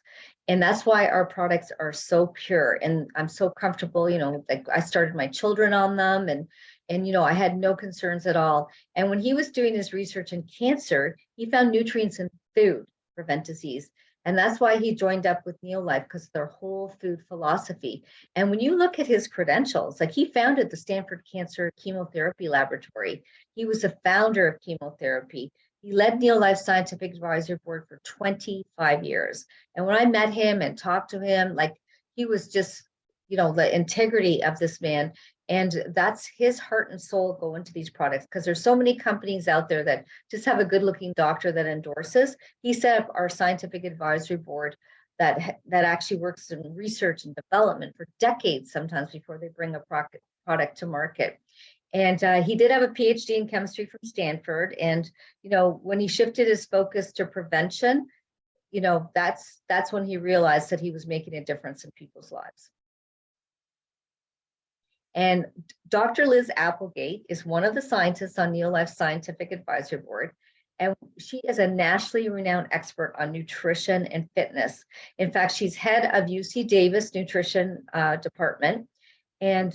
And that's why our products are so pure. And I'm so comfortable, like I started my children on them, and I had no concerns at all. And when he was doing his research in cancer, he found nutrients in food prevent disease. And that's why he joined up with Neolife, because their whole food philosophy. And when you look at his credentials, like he founded the Stanford Cancer Chemotherapy Laboratory. He was a founder of chemotherapy. He led Neolife's Scientific Advisory Board for 25 years. And when I met him and talked to him, like he was just, the integrity of this man. And that's his heart and soul go into these products, because there's so many companies out there that just have a good looking doctor that endorses. He set up our Scientific Advisory Board that actually works in research and development for decades, sometimes before they bring a product to market. And he did have a PhD in chemistry from Stanford. And, when he shifted his focus to prevention, that's when he realized that he was making a difference in people's lives. And Dr. Liz Applegate is one of the scientists on Neolife's Scientific Advisory Board, and she is a nationally renowned expert on nutrition and fitness. In fact, she's head of UC Davis Nutrition Department, and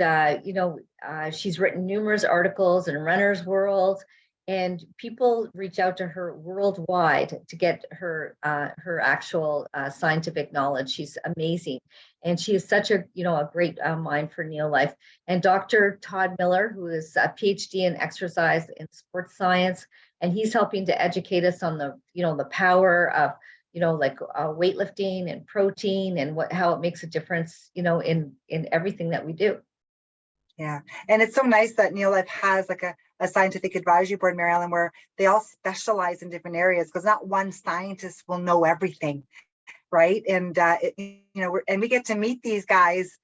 she's written numerous articles in Runner's World, and people reach out to her worldwide to get her actual scientific knowledge. She's amazing. And she is such a great mind for Neolife. And Dr. Todd Miller, who is a PhD in exercise and sports science, and he's helping to educate us on the power of weightlifting and protein and how it makes a difference in everything that we do.
Yeah, and it's so nice that Neolife has like a scientific advisory board, Maryellen, where they all specialize in different areas, because not one scientist will know everything. right? And and we get to meet these guys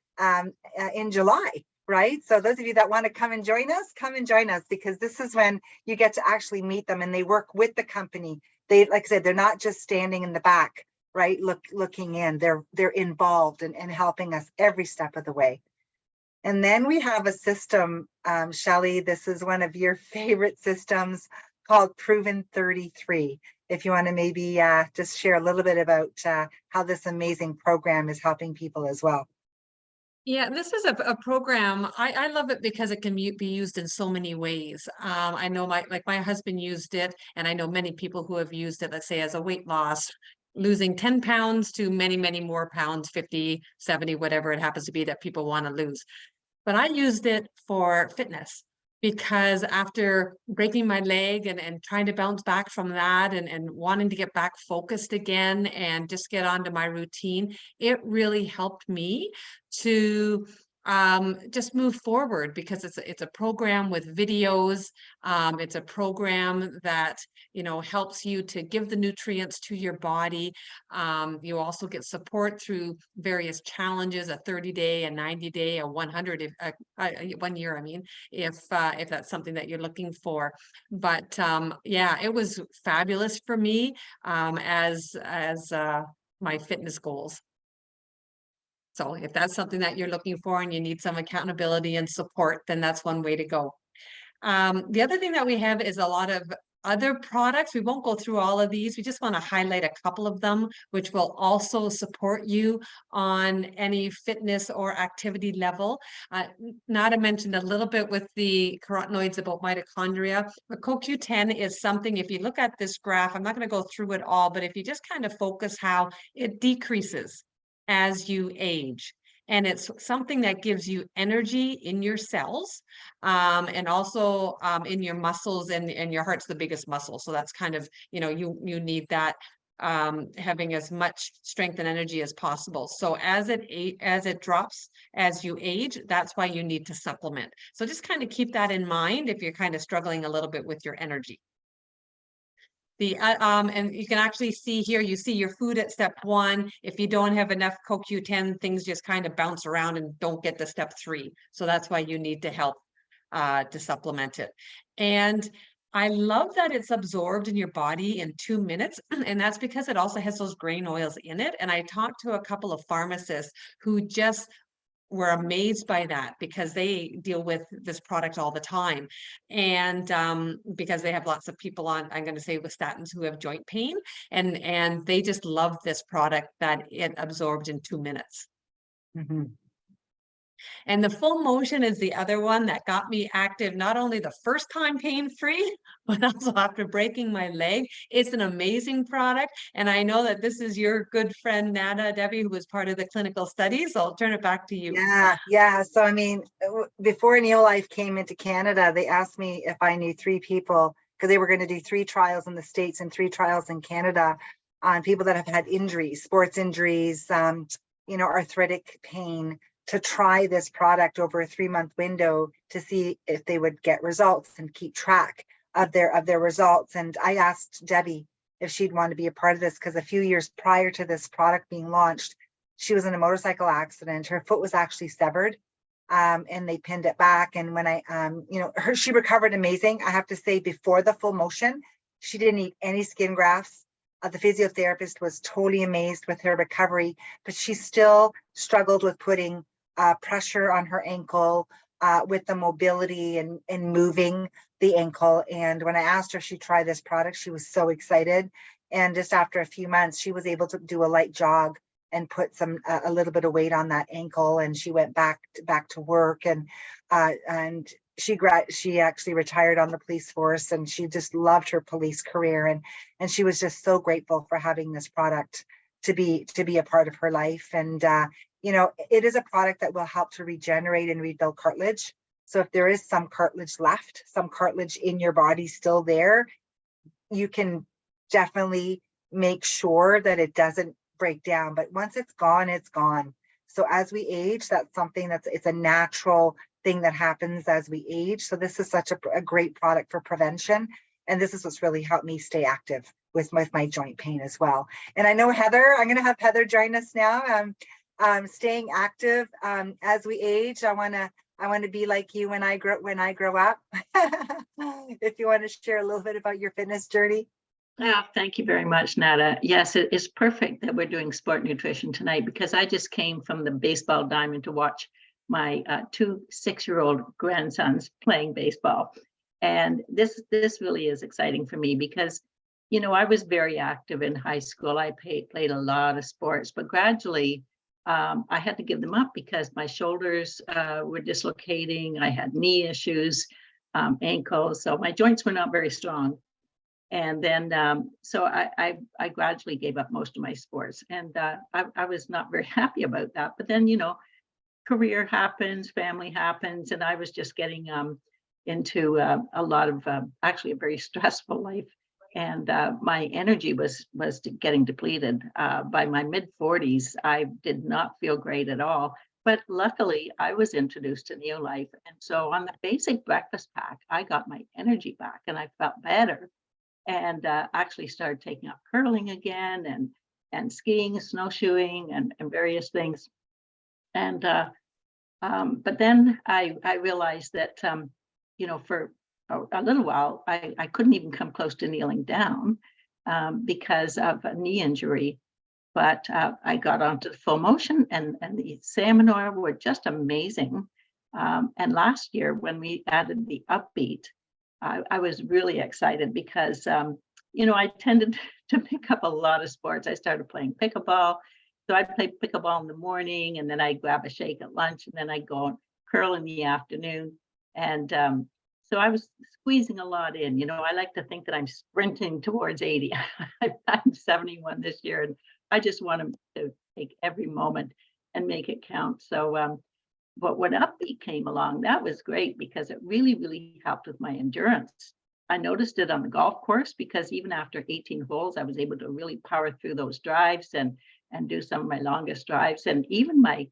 in July, right? So those of you that want to come and join us, come and join us, because this is when you get to actually meet them, and they work with the company. They, like I said, they're not just standing in the back, right, looking in. They're involved and helping us every step of the way. And then we have a system, Shelley, this is one of your favorite systems, called Proven 33. If you want to maybe just share a little bit about how this amazing program is helping people as well.
Yeah, this is a program. I love it because it can be used in so many ways. I know my husband used it, and I know many people who have used it, let's say as a weight loss, losing 10 pounds to many, many more pounds, 50, 70, whatever it happens to be that people want to lose. But I used it for fitness because after breaking my leg and trying to bounce back from that and wanting to get back focused again and just get onto my routine, it really helped me to just move forward, because it's a program with videos. It's a program that, helps you to give the nutrients to your body. You also get support through various challenges, a 30-day, a 90-day, a 100, 1 year, I mean, if that's something that you're looking for. But yeah, it was fabulous for me as my fitness goals. So if that's something that you're looking for and you need some accountability and support, then that's one way to go. The other thing that we have is a lot of other products. We won't go through all of these. We just want to highlight a couple of them, which will also support you on any fitness or activity level. Nada mentioned a little bit with the carotenoids about mitochondria, but CoQ10 is something, if you look at this graph, I'm not going to go through it all, but if you just kind of focus how it decreases as you age. And it's something that gives you energy in your cells, and also in your muscles, and your heart's the biggest muscle. So that's kind of, you need that, having as much strength and energy as possible. So as it drops as you age, that's why you need to supplement. So just kind of keep that in mind if you're kind of struggling a little bit with your energy. And you can actually see here, you see your food at step 1. If you don't have enough CoQ10, things just kind of bounce around and don't get to step 3. So that's why you need to help to supplement it. And I love that it's absorbed in your body in 2 minutes. And that's because it also has those grain oils in it. And I talked to a couple of pharmacists who just were amazed by that, because they deal with this product all the time. And because they have lots of people on, I'm going to say, with statins who have joint pain, and they just love this product that it absorbed in 2 minutes.
Mm-hmm.
And the full motion is the other one that got me active, not only the first time pain-free, but also after breaking my leg. It's an amazing product. And I know that this is your good friend, Nada, Debbie, who was part of the clinical studies. So I'll turn it back to you.
Yeah. So, I mean, before Neolife came into Canada, they asked me if I knew 3 people, because they were going to do 3 trials in the States and 3 trials in Canada on people that have had injuries, sports injuries, arthritic pain, to try this product over a 3-month window to see if they would get results and keep track of their results. And I asked Debbie if she'd want to be a part of this, because a few years prior to this product being launched, she was in a motorcycle accident. Her foot was actually severed, and they pinned it back. And when she recovered amazing. I have to say, before the full motion, she didn't need any skin grafts. The physiotherapist was totally amazed with her recovery, but she still struggled with putting pressure on her ankle, with the mobility and moving the ankle. And when I asked her if she'd try this product, she was so excited. And just after a few months, she was able to do a light jog and put a little bit of weight on that ankle. And she went back to work, and she actually retired on the police force, and she just loved her police career. And she was just so grateful for having this product to be a part of her life. And it is a product that will help to regenerate and rebuild cartilage. So if there is some cartilage left, some cartilage in your body still there, you can definitely make sure that it doesn't break down. But once it's gone, it's gone. So as we age, that's something it's a natural thing that happens as we age. So this is such a great product for prevention. And this is what's really helped me stay active with my joint pain as well. And I know Heather, I'm going to have Heather join us now. Staying active as we age. I want to be like you when I grow up. If you want to share a little bit about your fitness journey.
Thank you very much, Nada. Yes, it is perfect that we're doing sport nutrition tonight, because I just came from the baseball diamond to watch my 2 6-year-old grandsons playing baseball. And this really is exciting for me because, you know, I was very active in high school. I played a lot of sports, but gradually I had to give them up because my shoulders were dislocating. I had knee issues, ankles, so my joints were not very strong. And then, so I gradually gave up most of my sports, and I was not very happy about that. But then, you know, career happens, family happens, and I was just getting into a lot of actually a very stressful life, and my energy was getting depleted. By my mid-40s, I did not feel great at all. But luckily, I was introduced to Neolife, and so on the basic breakfast pack, I got my energy back, and I felt better. And actually started taking up curling again, and skiing, snowshoeing, and various things. And but then I realized that you know, for a little while I couldn't even come close to kneeling down because of a knee injury. But I got onto the full motion, and the salmon oil were just amazing. And last year when we added the upbeat, I was really excited because, you know, I tended to pick up a lot of sports. I started playing pickleball. So I'd play pickleball in the morning, and then I'd grab a shake at lunch, and then I'd go and curl in the afternoon. And so I was squeezing a lot in. You know, I like to think that I'm sprinting towards 80. I'm 71 this year, and I just want to take every moment and make it count. So, but when Upbeat came along, that was great because it really, really helped with my endurance. I noticed it on the golf course because even after 18 holes, I was able to really power through those drives and do some of my longest drives. And even my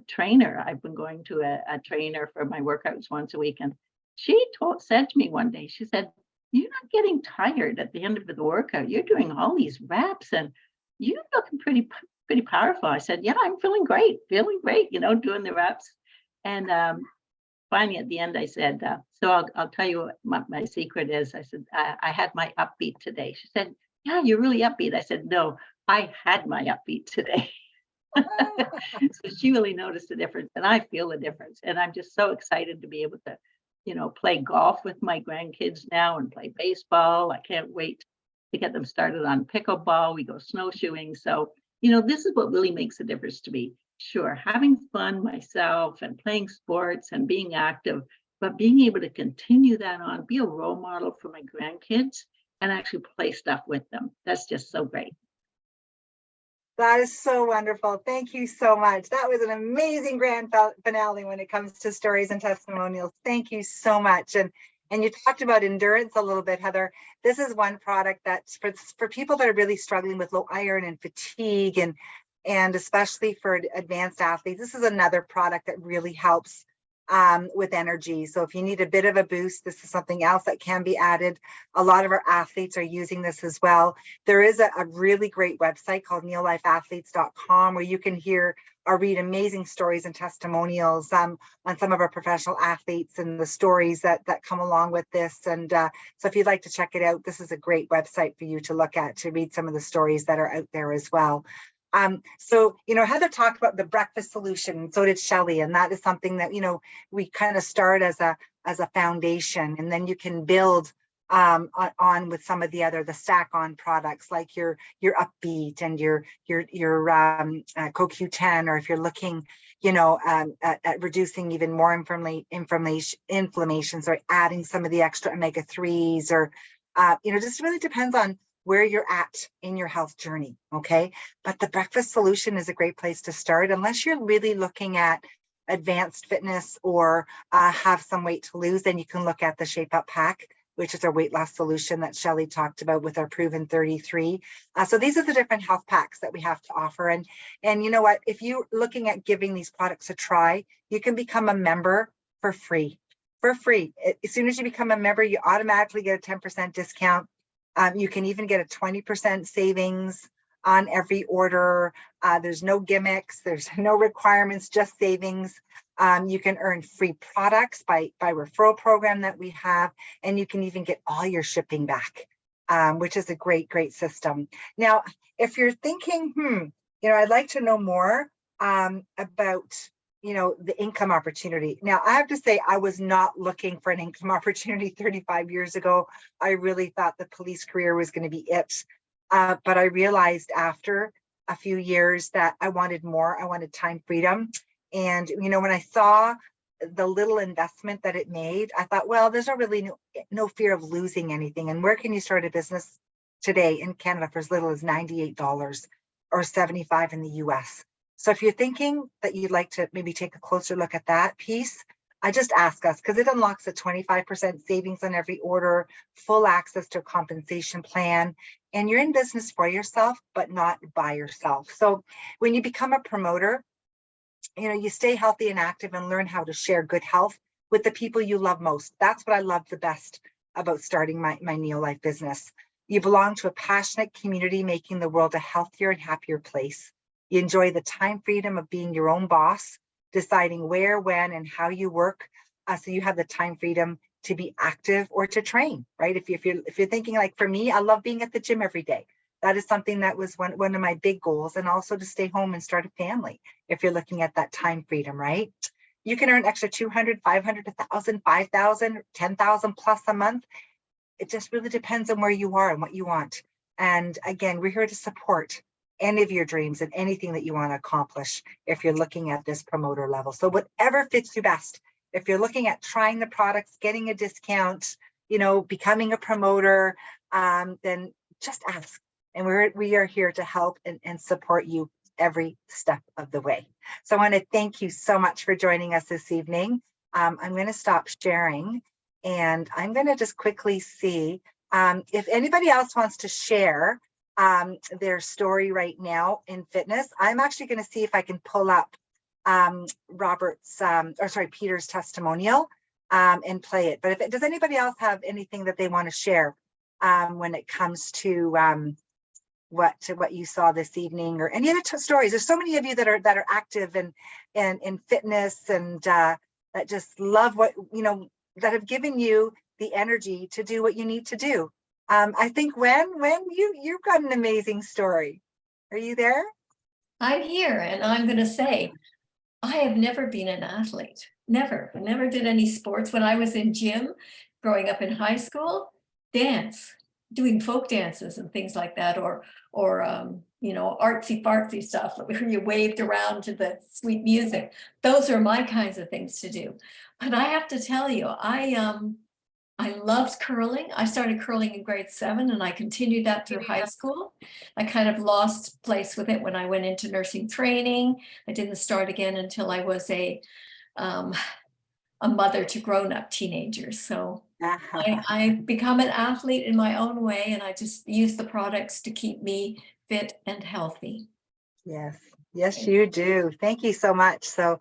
trainer, I've been going to a trainer for my workouts once a week. And she said to me one day, she said, "You're not getting tired at the end of the workout. You're doing all these reps and you're looking pretty powerful." I said, "Yeah, I'm feeling great, you know, doing the reps." And finally at the end, I said, so I'll tell you what my secret is. I said, I had my upbeat today. She said, "Yeah, you're really upbeat." I said, "No, I had my upbeat today." So she really noticed the difference, and I feel the difference. And I'm just so excited to be able to, you know, play golf with my grandkids now and play baseball. I can't wait to get them started on pickleball. We go snowshoeing. So, you know, this is what really makes a difference to me. Sure, having fun myself and playing sports and being active, but being able to continue that on, be a role model for my grandkids and actually play stuff with them. That's just so great.
That is so wonderful. Thank you so much. That was an amazing grand finale when it comes to stories and testimonials. Thank you so much. And you talked about endurance a little bit, Heather. This is one product that's for people that are really struggling with low iron and fatigue, and especially for advanced athletes. This is another product that really helps with energy. So if you need a bit of a boost, this is something else that can be added. A lot of our athletes are using this as well. There is a really great website called neolifeathletes.com where you can hear or read amazing stories and testimonials on some of our professional athletes and the stories that come along with this. And so if you'd like to check it out, this is a great website for you to look at, to read some of the stories that are out there as well. So, you know, Heather talked about the breakfast solution, and so did Shelley, and that is something that, you know, we kind of start as a foundation, and then you can build on with some of the stack on products like your Upbeat and your CoQ10, or if you're looking, you know, at reducing even more inflammation, so adding some of the extra omega-3s, or you know, just really depends on where you're at in your health journey. Okay. But the breakfast solution is a great place to start, unless you're really looking at advanced fitness or have some weight to lose. Then you can look at the Shape Up Pack, which is our weight loss solution that Shelley talked about with our Proven 33. So these are the different health packs that we have to offer. And you know what, if you're looking at giving these products a try, you can become a member for free. for free. As soon as you become a member, you automatically get a 10% discount. You can even get a 20% savings on every order. There's no gimmicks, there's no requirements, just savings. You can earn free products by referral program that we have, and you can even get all your shipping back, which is a great system. Now, if you're thinking, I'd like to know more about, the income opportunity. Now, I have to say, I was not looking for an income opportunity 35 years ago. I really thought the police career was going to be it. But I realized after a few years that I wanted more. I wanted time freedom. And, when I saw the little investment that it made, I thought, well, there's really no fear of losing anything. And where can you start a business today in Canada for as little as $98 or $75 in the US? So if you're thinking that you'd like to maybe take a closer look at that piece, I just ask us, because it unlocks a 25% savings on every order, full access to a compensation plan, and you're in business for yourself, but not by yourself. So when you become a promoter, you stay healthy and active and learn how to share good health with the people you love most. That's what I love the best about starting my Neolife business. You belong to a passionate community, making the world a healthier and happier place. You enjoy the time freedom of being your own boss, deciding where, when, and how you work. So you have the time freedom to be active or to train, right? If you're thinking like for me, I love being at the gym every day. That is something that was one of my big goals, and also to stay home and start a family. If you're looking at that time freedom, right? You can earn extra 200, 500, 1,000, 5,000, 10,000 plus a month. It just really depends on where you are and what you want. And again, we're here to support any of your dreams and anything that you want to accomplish if you're looking at this promoter level. So whatever fits you best. If you're looking at trying the products, getting a discount, becoming a promoter, then just ask. And we are here to help and support you every step of the way. So I want to thank you so much for joining us this evening. I'm going to stop sharing, and I'm going to just quickly see if anybody else wants to share their story right now in fitness. I'm actually going to see if I can pull up Peter's testimonial and play it. But does anybody else have anything that they want to share when it comes to what you saw this evening, or any other stories? There's so many of you that are active in fitness and that just love what that have given you the energy to do what you need to do. I think when you've got an amazing story. Are you there?
I'm here, and I'm going to say, I have never been an athlete. Never. I never did any sports. When I was in gym, growing up in high school, dance, doing folk dances and things like that, or artsy fartsy stuff where you waved around to the sweet music. Those are my kinds of things to do. But I have to tell you, I loved curling. I started curling in grade 7, and I continued that through high school. I kind of lost place with it when I went into nursing training. I didn't start again until I was a mother to grown-up teenagers. So I've become an athlete in my own way, and I just use the products to keep me fit and healthy.
Yes, you do. Thank you so much. So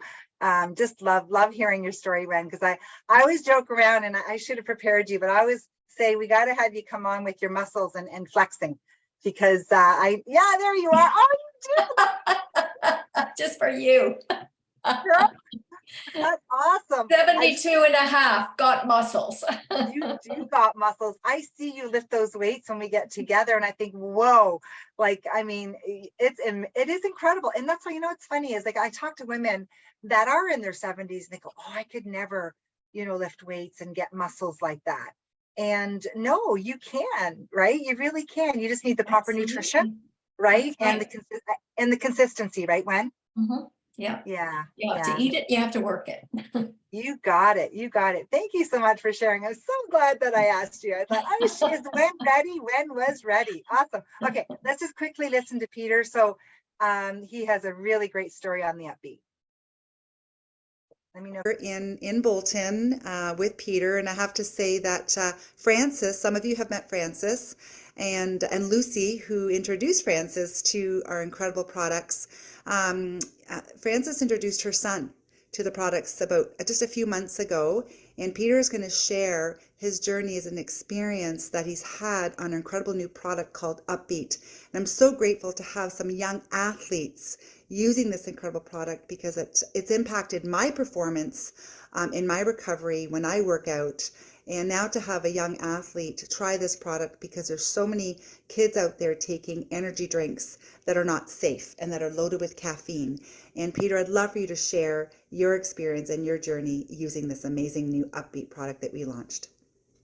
just love hearing your story, Wen, because I always joke around, and I should have prepared you, but I always say we got to have you come on with your muscles and flexing, because there you are. Oh, you
do. Just for you.
That's awesome.
72 and a half, got muscles.
You do got muscles. I see you lift those weights when we get together, and I think, whoa, it is incredible. And that's why, what's funny is, I talk to women that are in their 70s, and they go, oh, I could never, lift weights and get muscles like that. And no, you can, right? You really can. You just need the proper nutrition, right? And the consistency, right, Wen?
Mm-hmm. Yeah. You have to eat it, you have to work it.
You got it. Thank you so much for sharing. I'm so glad that I asked you. I thought, is Wen ready? Wen was ready. Awesome. Okay, let's just quickly listen to Peter. So he has a really great story on the upbeat. Let me know.
In Bolton with Peter, and I have to say that Frances, some of you have met Frances, and Lucy, who introduced Frances to our incredible products. Frances introduced her son to the products about just a few months ago, And Peter is going to share his journey as an experience that he's had on an incredible new product called Upbeat. And I'm so grateful to have some young athletes using this incredible product because it's impacted my performance in my recovery when I work out. And now to have a young athlete try this product because there's so many kids out there taking energy drinks that are not safe and that are loaded with caffeine. And Peter, I'd love for you to share your experience and your journey using this amazing new Upbeat product that we launched.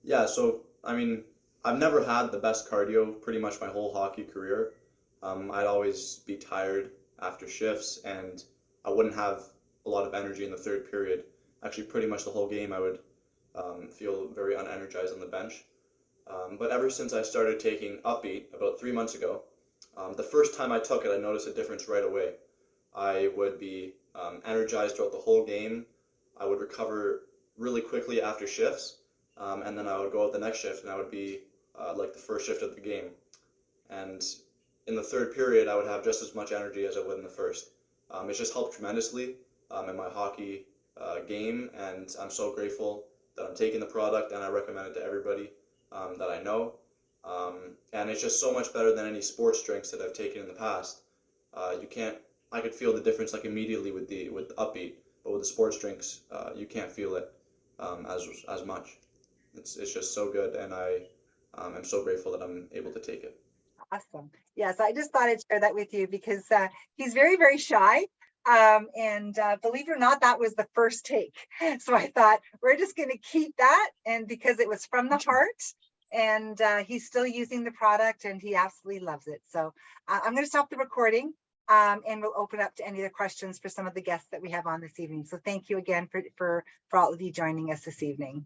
Yeah, so I mean, I've never had the best cardio pretty much my whole hockey career. I'd always be tired after shifts and I wouldn't have a lot of energy in the third period. Actually, pretty much the whole game I would feel very unenergized on the bench. But ever since I started taking Upbeat about 3 months ago, the first time I took it, I noticed a difference right away. I would be energized throughout the whole game. I would recover really quickly after shifts, and then I would go out the next shift and I would be like the first shift of the game. And in the third period, I would have just as much energy as I would in the first. It's just helped tremendously in my hockey game, and I'm so grateful that I'm taking the product, and I recommend it to everybody that I know. And it's just so much better than any sports drinks that I've taken in the past. I could feel the difference like immediately with the Upbeat, but with the sports drinks, you can't feel it as much. It's just so good, and I'm so grateful that I'm able to take it.
Awesome. Yes, I just thought I'd share that with you because he's very, very shy. And believe it or not, that was the first take. So I thought we're just going to keep that. And because it was from the heart, and he's still using the product and he absolutely loves it. So I'm going to stop the recording and we'll open up to any other questions for some of the guests that we have on this evening. So thank you again for all of you joining us this evening.